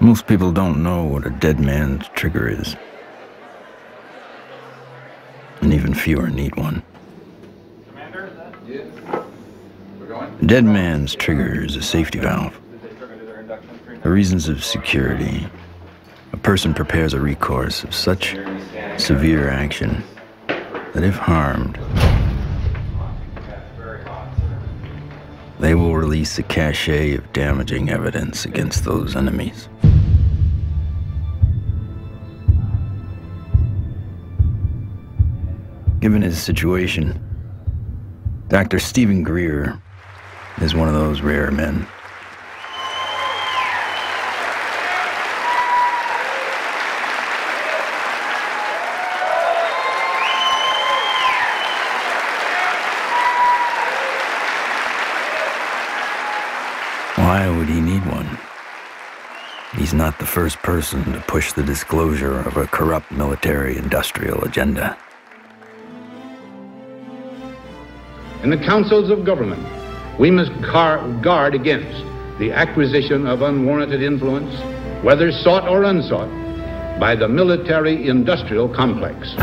Most people don't know what a dead man's trigger is. And even fewer need one. Commander, is that? Yeah. We're going? A dead man's trigger is a safety valve. For reasons of security, a person prepares a recourse of such severe action that if harmed, they will release a cache of damaging evidence against those enemies. Given his situation, Dr. Stephen Greer is one of those rare men. Why would he need one? He's not the first person to push the disclosure of a corrupt military-industrial agenda. In the councils of government, we must guard against the acquisition of unwarranted influence, whether sought or unsought, by the military-industrial complex.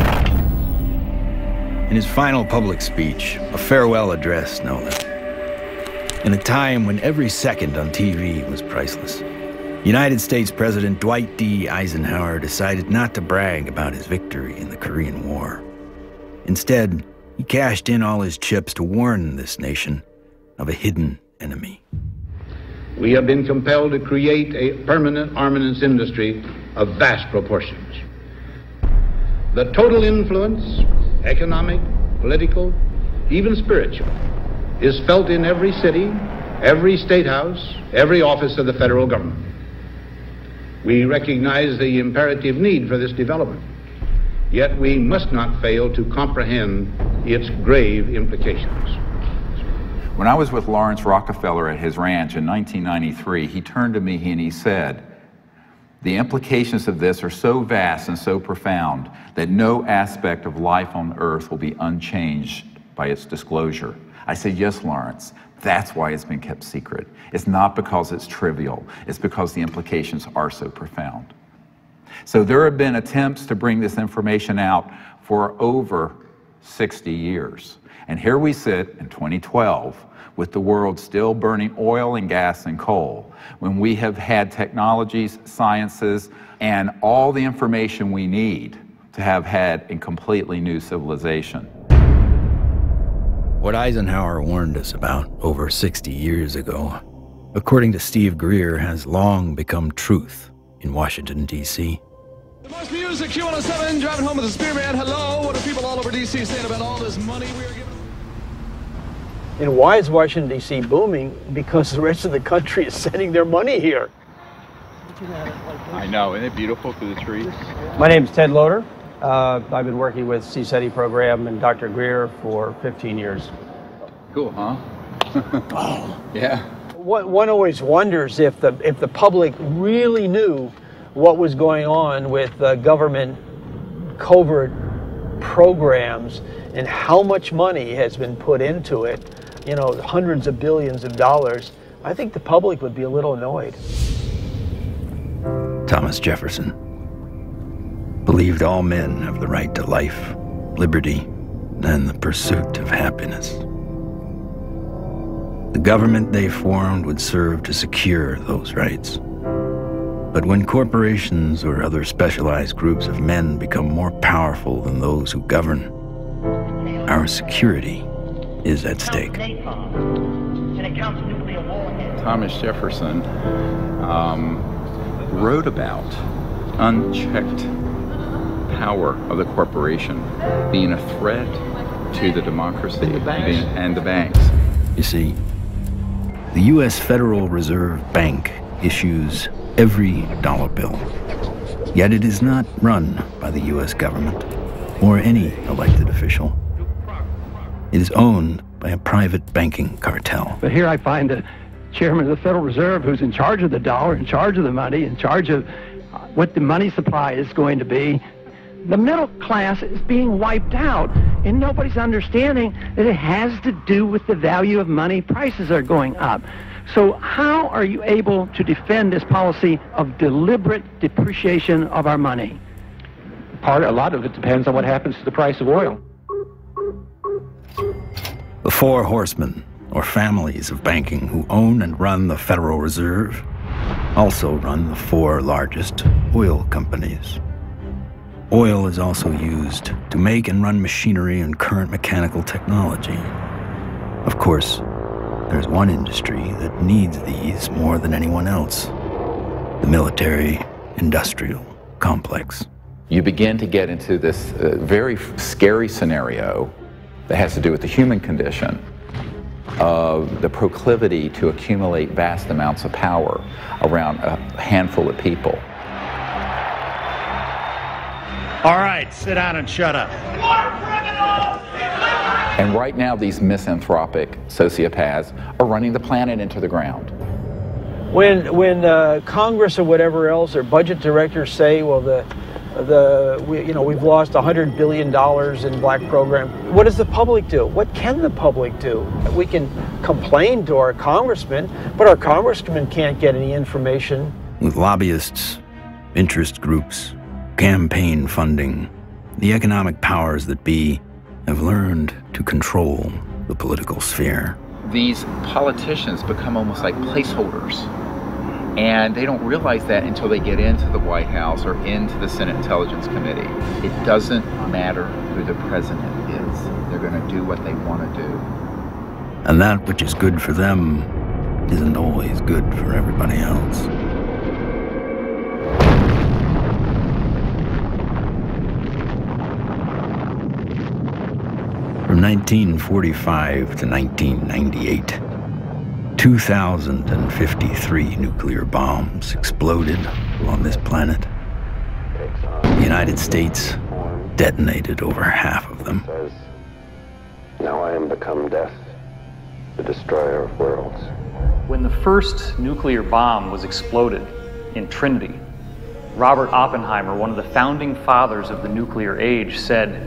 In his final public speech, a farewell address, no less, in a time when every second on TV was priceless, United States President Dwight D. Eisenhower decided not to brag about his victory in the Korean War. Instead, he cashed in all his chips to warn this nation of a hidden enemy. We have been compelled to create a permanent armaments industry of vast proportions. The total influence, economic, political, even spiritual, is felt in every city, every state house, every office of the federal government. We recognize the imperative need for this development, yet we must not fail to comprehend its grave implications. When I was with Lawrence Rockefeller at his ranch in 1993, he turned to me and he said, "The implications of this are so vast and so profound that no aspect of life on earth will be unchanged by its disclosure." I said, "Yes, Lawrence, that's why it's been kept secret. It's not because it's trivial, it's because the implications are so profound." So there have been attempts to bring this information out for over 60 years. And here we sit in 2012 with the world still burning oil and gas and coal, when we have had technologies, sciences, and all the information we need to have had a completely new civilization. What Eisenhower warned us about over 60 years ago, according to Steve Greer, has long become truth in Washington, D.C. The most music, Q107, driving home with the Spearman. Hello, what are people all over D.C. saying about all this money we are giving? And why is Washington, D.C. booming? Because the rest of the country is sending their money here. I know, isn't it beautiful through the trees? My name's Ted Loader. I've been working with CSETI program and Dr. Greer for 15 years. Cool, huh? Yeah. One always wonders if the public really knew what was going on with government covert programs and how much money has been put into it, you know, hundreds of billions of dollars. I think the public would be a little annoyed. Thomas Jefferson believed all men have the right to life, liberty, and the pursuit of happiness. The government they formed would serve to secure those rights. But when corporations or other specialized groups of men become more powerful than those who govern, our security is at stake. Thomas Jefferson wrote about unchecked power of the corporation being a threat to the democracy and the banks. You see, the U.S. Federal Reserve Bank issues every dollar bill, yet it is not run by the U.S. government or any elected official. It is owned by a private banking cartel. But here I find the chairman of the Federal Reserve, who's in charge of the dollar, in charge of the money, in charge of what the money supply is going to be. The middle class is being wiped out, and nobody's understanding that it has to do with the value of money. Prices are going up. So how are you able to defend this policy of deliberate depreciation of our money? A lot of it depends on what happens to the price of oil. The four horsemen, or families of banking who own and run the Federal Reserve, also run the four largest oil companies. Oil is also used to make and run machinery and current mechanical technology. Of course, there's one industry that needs these more than anyone else: the military-industrial complex. You begin to get into this very scary scenario that has to do with the human condition of the proclivity to accumulate vast amounts of power around a handful of people. All right, sit down and shut up. And right now, these misanthropic sociopaths are running the planet into the ground. When Congress or whatever else, or budget directors say, well, we've lost $100 billion in black program, what does the public do? What can the public do? We can complain to our congressmen, but our congressmen can't get any information. With lobbyists, interest groups, campaign funding, the economic powers that be have learned to control the political sphere. These politicians become almost like placeholders, and they don't realize that until they get into the White House or into the Senate Intelligence Committee. It doesn't matter who the president is. They're going to do what they want to do. And that which is good for them isn't always good for everybody else. From 1945 to 1998, 2,053 nuclear bombs exploded on this planet. The United States detonated over half of them. Now I am become death, the destroyer of worlds. When the first nuclear bomb was exploded in Trinity, Robert Oppenheimer, one of the founding fathers of the nuclear age, said,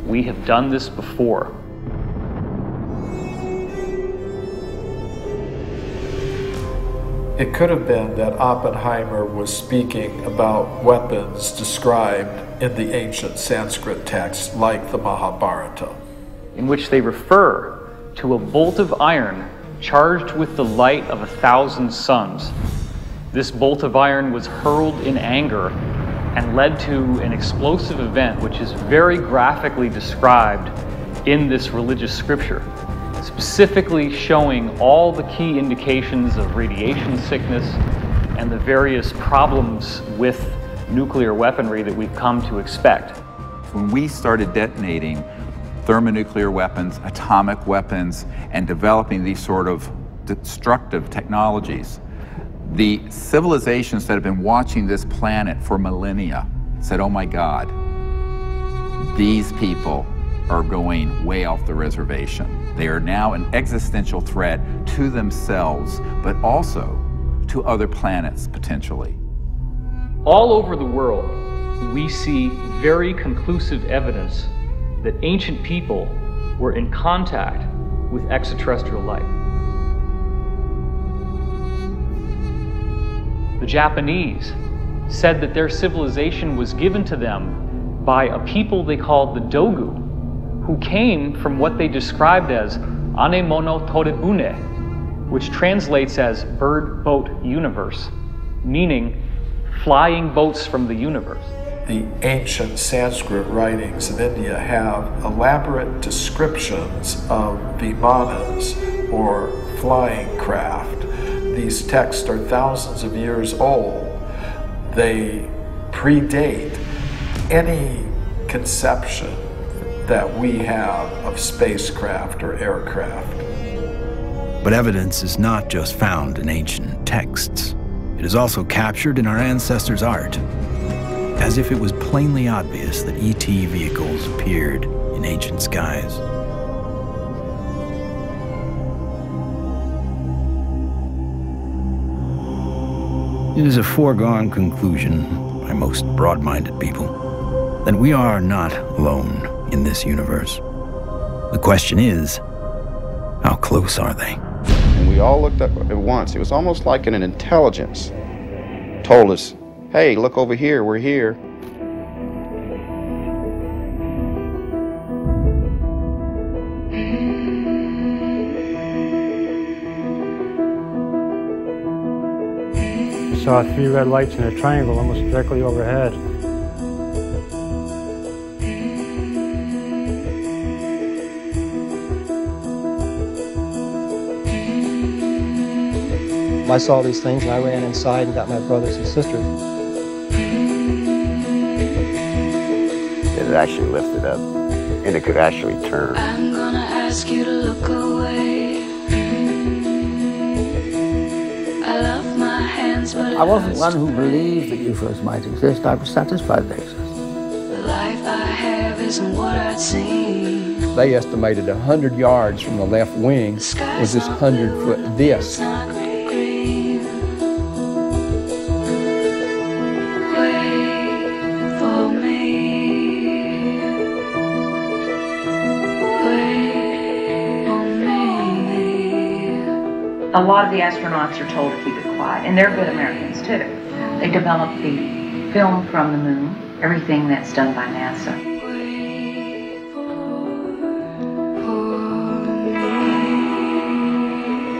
"We have done this before." It could have been that Oppenheimer was speaking about weapons described in the ancient Sanskrit texts like the Mahabharata, in which they refer to a bolt of iron charged with the light of 1,000 suns. This bolt of iron was hurled in anger and led to an explosive event which is very graphically described in this religious scripture, specifically showing all the key indications of radiation sickness and the various problems with nuclear weaponry that we've come to expect. When we started detonating thermonuclear weapons, atomic weapons, and developing these sort of destructive technologies, the civilizations that have been watching this planet for millennia said, oh my God, these people are going way off the reservation. They are now an existential threat to themselves, but also to other planets potentially. All over the world, we see very conclusive evidence that ancient people were in contact with extraterrestrial life. The Japanese said that their civilization was given to them by a people they called the Dogu, who came from what they described as Anemono Torebune, which translates as bird boat universe, meaning flying boats from the universe. The ancient Sanskrit writings of India have elaborate descriptions of vimanas, or flying craft. These texts are thousands of years old. They predate any conception that we have of spacecraft or aircraft. But evidence is not just found in ancient texts. It is also captured in our ancestors' art, as if it was plainly obvious that ET vehicles appeared in ancient skies. It is a foregone conclusion by most broad-minded people that we are not alone in this universe. The question is, how close are they? we all looked up at once. It was almost like an intelligence told us, hey, look over here, we're here. We saw 3 red lights in a triangle almost directly overhead. I saw these things and I ran inside and got my brothers and sisters. It actually lifted up and it could actually turn. I'm gonna ask you to look away. I love my hands, but I wasn't one who believed that UFOs might exist. I was satisfied they exist. the life I have isn't what I'd seen. They estimated 100 yards from the left wing was this 100-foot disc. A lot of the astronauts are told to keep it quiet, and they're good Americans too. They develop the film from the moon, everything that's done by NASA.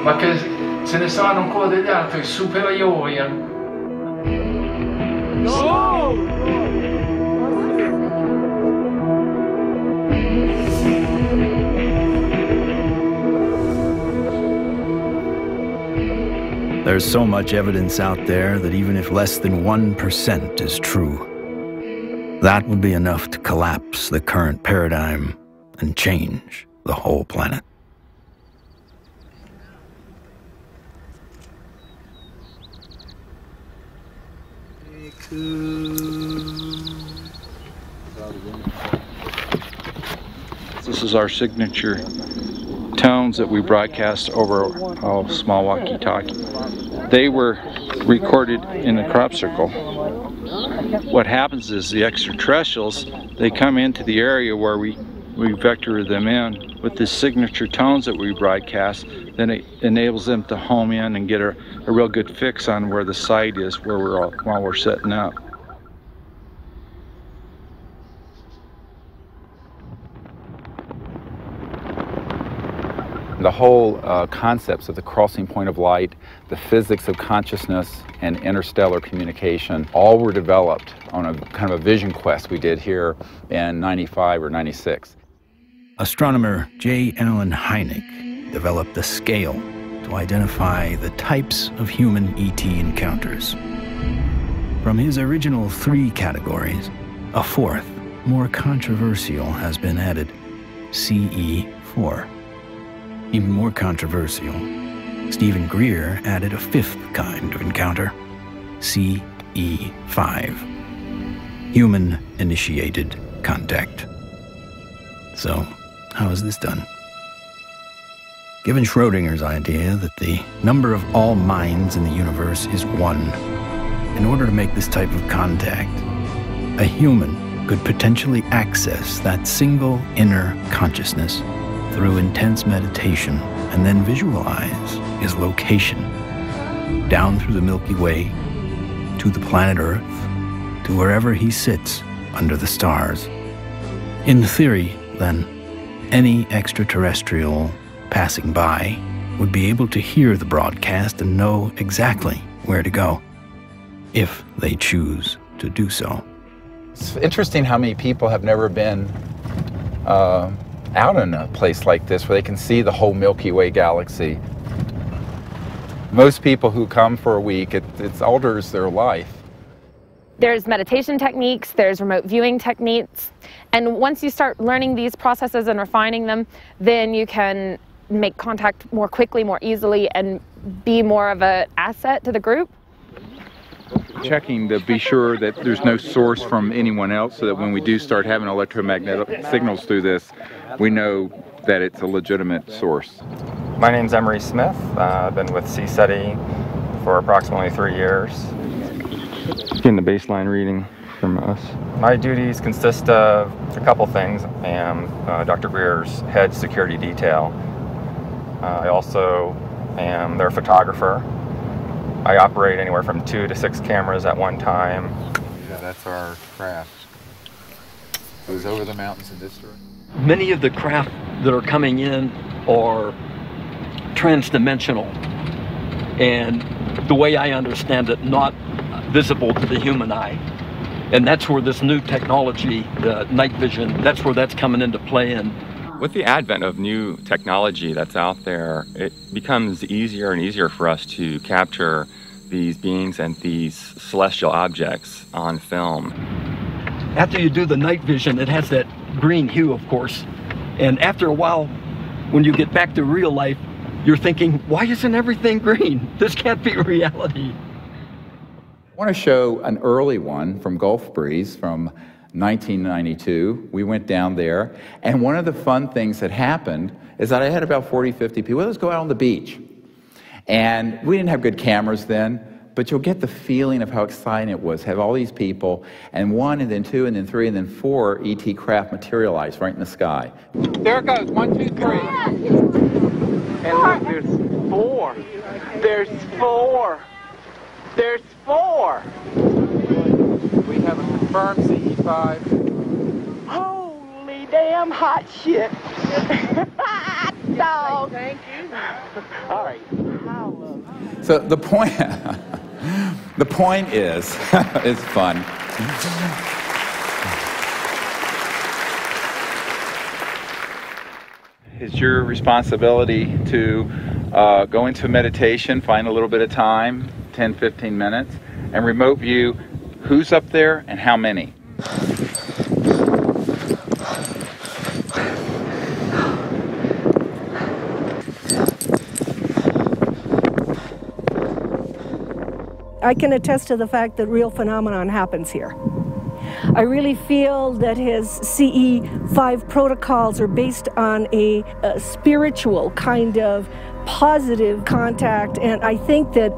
Ma che se ne sanno ancora degli altri superiori. No! There's so much evidence out there that even if less than 1% is true, that would be enough to collapse the current paradigm and change the whole planet. This is our signature tones that we broadcast over a small walkie-talkie. They were recorded in the crop circle. What happens is the extraterrestrials, they come into the area where we vector them in with the signature tones that we broadcast. Then it enables them to home in and get a real good fix on where the site is while we're setting up. The whole concepts of the crossing point of light, the physics of consciousness, and interstellar communication all were developed on a kind of a vision quest we did here in '95 or '96. Astronomer J. Allen Hynek developed a scale to identify the types of human ET encounters. From his original 3 categories, a 4th, more controversial, has been added, CE4. Even more controversial, Stephen Greer added a 5th kind of encounter, CE5, human-initiated contact. So, how is this done? Given Schrodinger's idea that the number of all minds in the universe is 1, in order to make this type of contact, a human could potentially access that single inner consciousness through intense meditation and then visualize his location down through the Milky Way to the planet Earth to wherever he sits under the stars. In theory, then, any extraterrestrial passing by would be able to hear the broadcast and know exactly where to go, if they choose to do so. It's interesting how many people have never been out in a place like this where they can see the whole Milky Way galaxy. Most people who come for a week, it alters their life. There's meditation techniques, there's remote viewing techniques, and once you start learning these processes and refining them, then you can make contact more quickly, more easily, and be more of an asset to the group. Checking to be sure that there's no source from anyone else, so that when we do start having electromagnetic signals through this, we know that it's a legitimate source. My name's Emery Smith. I've been with CSETI for approximately 3 years. Getting the baseline reading from us. My duties consist of a couple things. I am Dr. Greer's head security detail. I also am their photographer. I operate anywhere from 2 to 6 cameras at one time. Yeah, that's our craft. Goes over the mountains in this direction. Many of the craft that are coming in are transdimensional, and the way I understand it, not visible to the human eye. And that's where this new technology, the night vision, that's where that's coming into play. And with the advent of new technology that's out there, it becomes easier and easier for us to capture these beings and these celestial objects on film. After you do the night vision, it has that green hue, of course. And after a while, when you get back to real life, you're thinking, why isn't everything green? This can't be reality. I want to show an early one from Gulf Breeze from 1992. We went down there, and one of the fun things that happened is that I had about 40, 50 people. Let's go out on the beach. And we didn't have good cameras then, but you'll get the feeling of how exciting it was. Have all these people, and 1, and then 2, and then 3, and then 4 ET craft materialize right in the sky. There it goes. 1, 2, 3. And look, there's 4. There's 4. There's 4. We have a confirmed CE5. Holy damn hot shit. Dog. Thank you. All right. So the point, the point is, it's fun. It's your responsibility to go into meditation, find a little bit of time, 10, 15 minutes, and remote view who's up there and how many. I can attest to the fact that real phenomenon happens here. I really feel that his CE5 protocols are based on a spiritual kind of positive contact, and I think that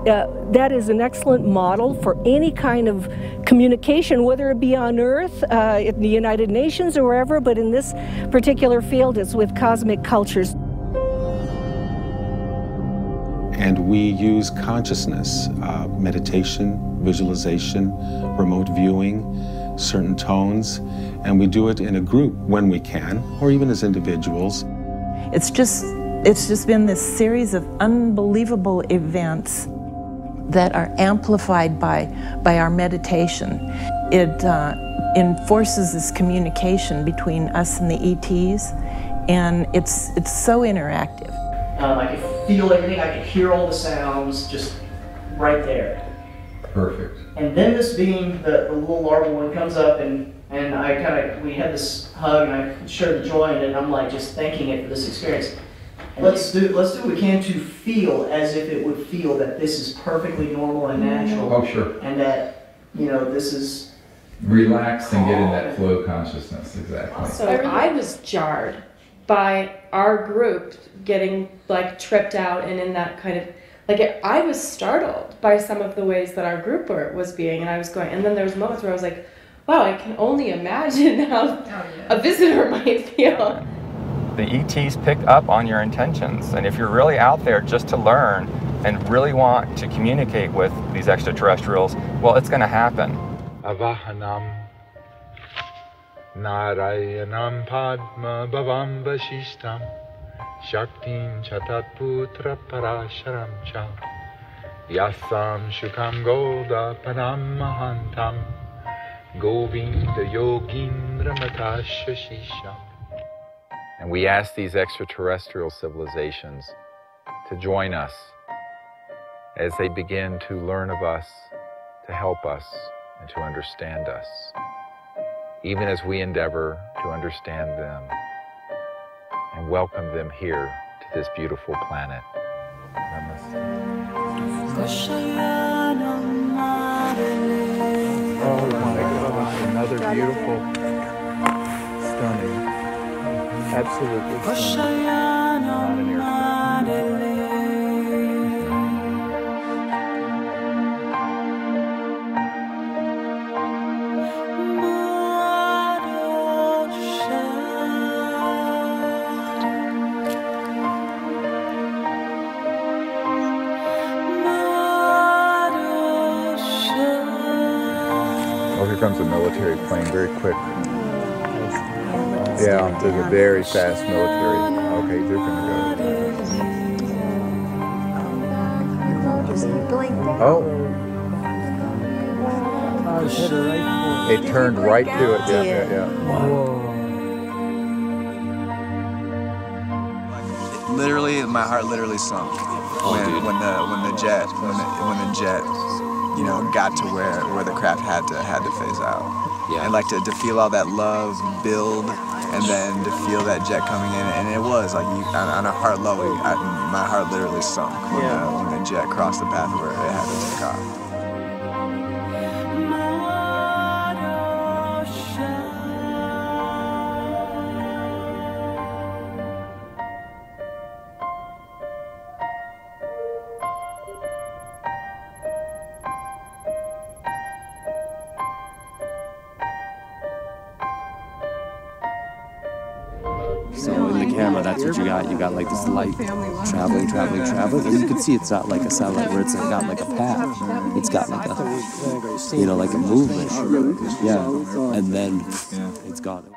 that is an excellent model for any kind of communication, whether it be on Earth, in the United Nations or wherever, but in this particular field it's with cosmic cultures. And we use consciousness, meditation, visualization, remote viewing, certain tones, and we do it in a group when we can, or even as individuals. It's just been this series of unbelievable events that are amplified by our meditation. It enforces this communication between us and the ETs, and it's so interactive. I could feel everything, I could hear all the sounds just right there. Perfect. And then this being the little larval one comes up, and we had this hug, and I shared the joy in it, and I'm like just thanking it for this experience. And let's do what we can to feel as if it would feel that this is perfectly normal and natural. Oh, sure. And that, this is... Relax and get in that flow consciousness, exactly. So I was jarred by our group getting tripped out and in that kind of, I was startled by some of the ways that our group was being, and I was going, and then there was moments where I was like, wow, I can only imagine how a visitor might feel. The ETs pick up on your intentions, and if you're really out there just to learn and really want to communicate with these extraterrestrials, well, it's going to happen. Avahanam Narayanam Padma Bhavam Vashishtam Shaktim Chatat Putra Parasharam Cha Yasam Shukam Golda Param Mahantam Govinda Yogindra Matashashisham. And we ask these extraterrestrial civilizations to join us as they begin to learn of us, to help us, and to understand us, even as we endeavor to understand them and welcome them here to this beautiful planet. Namaste. Oh my God, another beautiful, stunning, absolutely stunning. Not an airplane. comes a military plane very quick. Yeah, there's a very fast military. Okay, they're gonna go. Oh. It turned right to it. Yeah. Literally, my heart literally sunk when the jet, you know, got to where the craft had to phase out. Yeah. And like to feel all that love build, and then to feel that jet coming in, and it was like on a heart level, my heart literally sunk when the jet crossed the path where it had to take off. So in the camera, that's what you got. You got like this light traveling, and you can see it's not like a satellite where it's got like a path. It's got like a, you know, like a movement. Yeah, and then it's gone.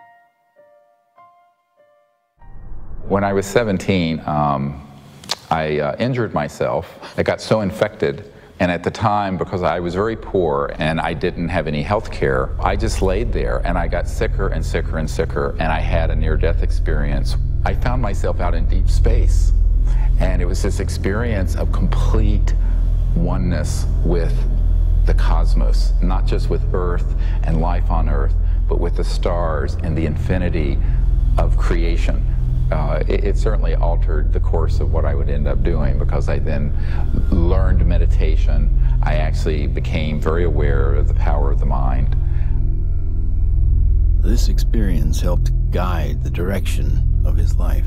When I was 17, I injured myself. I got so infected. And at the time, because I was very poor and I didn't have any health care, I just laid there and I got sicker and sicker and sicker, and I had a near-death experience. I found myself out in deep space, and it was this experience of complete oneness with the cosmos, not just with Earth and life on Earth, but with the stars and the infinity of creation. It certainly altered the course of what I would end up doing, because I then learned meditation. I actually became very aware of the power of the mind. This experience helped guide the direction of his life.